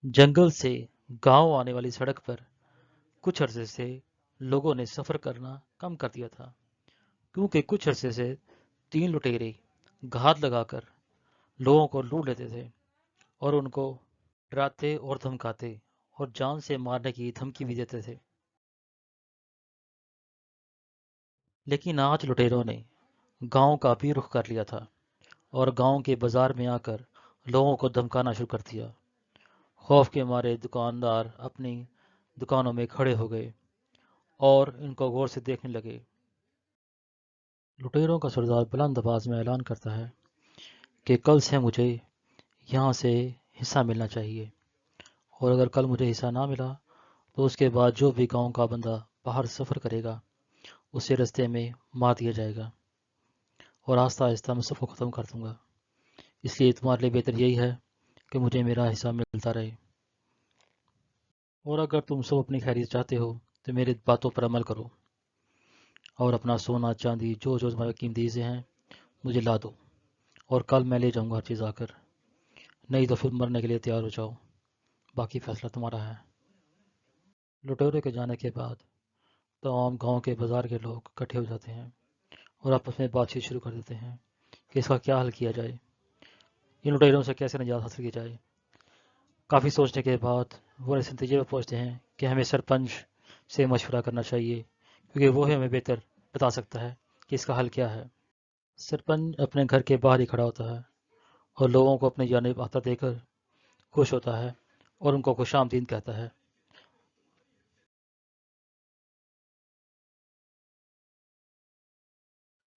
जंगल से गांव आने वाली सड़क पर कुछ अरसे से लोगों ने सफर करना कम कर दिया था, क्योंकि कुछ अरसे से तीन लुटेरे घात लगाकर लोगों को लूट लेते थे और उनको डराते और धमकाते और जान से मारने की धमकी भी देते थे। लेकिन आज लुटेरों ने गांव का भी रुख कर लिया था और गांव के बाजार में आकर लोगों को धमकाना शुरू कर दिया। खौफ के मारे दुकानदार अपनी दुकानों में खड़े हो गए और इनको गौर से देखने लगे। लुटेरों का सरदार बुलंद आवाज में ऐलान करता है कि कल से मुझे यहाँ से हिस्सा मिलना चाहिए, और अगर कल मुझे हिस्सा ना मिला तो उसके बाद जो भी गांव का बंदा बाहर सफ़र करेगा उसे रास्ते में मार दिया जाएगा और आहिस्ता आहिस्ता मैं सबको ख़त्म कर दूंगा। इसलिए तुम्हारे लिए बेहतर यही है कि मुझे मेरा हिस्सा मिलता रहे, और अगर तुम सब अपनी खैरियत चाहते हो तो मेरी बातों पर अमल करो और अपना सोना चांदी जो जो तुम्हारी कीमती चीज़ें हैं मुझे ला दो, और कल मैं ले जाऊंगा हर चीज़ आकर। नहीं तो फिर मरने के लिए तैयार हो जाओ, बाकी फैसला तुम्हारा है। लुटेरों के जाने के बाद तमाम गांव के बाजार के लोग इकट्ठे हो जाते हैं और आपस में बातचीत शुरू कर देते हैं कि इसका क्या हल किया जाए, इन लुटेरों से कैसे निजात हासिल की जाए। काफ़ी सोचने के बाद वो इस नतीजे पर पहुंचते हैं कि हमें सरपंच से मशवरा करना चाहिए, क्योंकि वो ही हमें बेहतर बता सकता है कि इसका हल क्या है। सरपंच अपने घर के बाहर ही खड़ा होता है और लोगों को अपनी जानिब आता देकर खुश होता है और उनको खुशामदीद कहता है।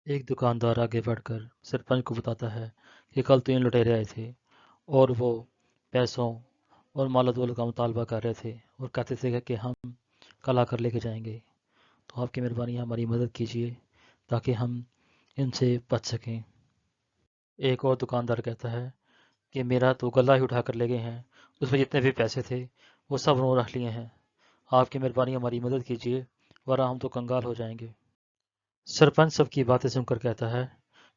एक दुकानदार आगे बढ़कर सरपंच को बताता है कि कल 3 लुटेरे आए थे और वो पैसों और माल दौलत का मुतालबा कर रहे थे और कहते थे कि हम कल आकर लेके जाएंगे, तो आपकी मेहरबानी हमारी मदद कीजिए ताकि हम इनसे बच सकें। एक और दुकानदार कहता है कि मेरा तो गला ही उठा कर ले गए हैं, उसमें जितने भी पैसे थे वो सब उन्होंने रख लिए हैं। आपकी मेहरबानी हमारी मदद कीजिए, वरना हम तो कंगाल हो जाएंगे। सरपंच सबकी बातें सुनकर कहता है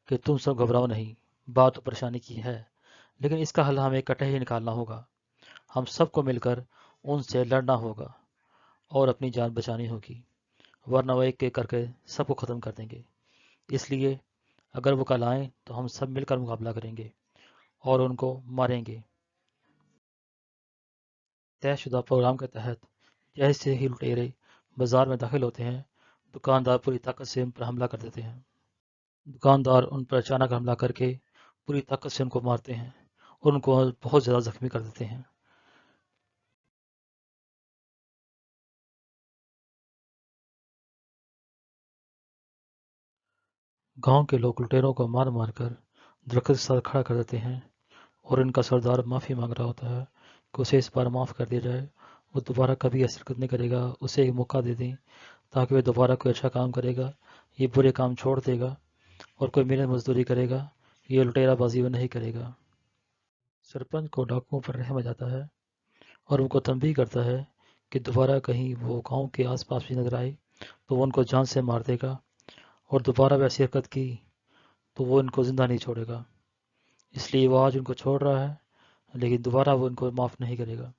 कि तुम सब घबराओ नहीं, बात तो परेशानी की है, लेकिन इसका हल हमें इकट्ठे ही निकालना होगा। हम सबको मिलकर उनसे लड़ना होगा और अपनी जान बचानी होगी, वरना वो एक एक करके सबको ख़त्म कर देंगे। इसलिए अगर वो कल आए तो हम सब मिलकर मुकाबला करेंगे और उनको मारेंगे। तयशुदा प्रोग्राम के तहत जैसे ही लुटेरे बाजार में दाखिल होते हैं, दुकानदार पूरी ताकत से उन पर हमला कर देते हैं। दुकानदार उन पर अचानक हमला करके पूरी ताकत से उनको मारते हैं और उनको बहुत ज़्यादा जख्मी कर देते हैं। गांव के लोग लुटेरों को मार मार कर दरख्त के साथ खड़ा कर देते हैं और इनका सरदार माफ़ी मांग रहा होता है कि उसे इस बार माफ़ कर दिया जाए, वो दोबारा कभी ऐसी हरकत नहीं करेगा, उसे एक मौका दे दें ताकि वह दोबारा कोई अच्छा काम करेगा, ये बुरे काम छोड़ देगा और कोई मेहनत मजदूरी करेगा, ये लुटेराबाजी वो नहीं करेगा। सरपंच को डाकुओं पर रहम आ जाता है और उनको तंबीह करता है कि दोबारा कहीं वो गांव के आसपास भी नजर आए तो वो उनको जान से मार देगा, और दोबारा वैसी हरकत की तो वो इनको जिंदा नहीं छोड़ेगा। इसलिए वो आज उनको छोड़ रहा है, लेकिन दोबारा वो इनको माफ़ नहीं करेगा।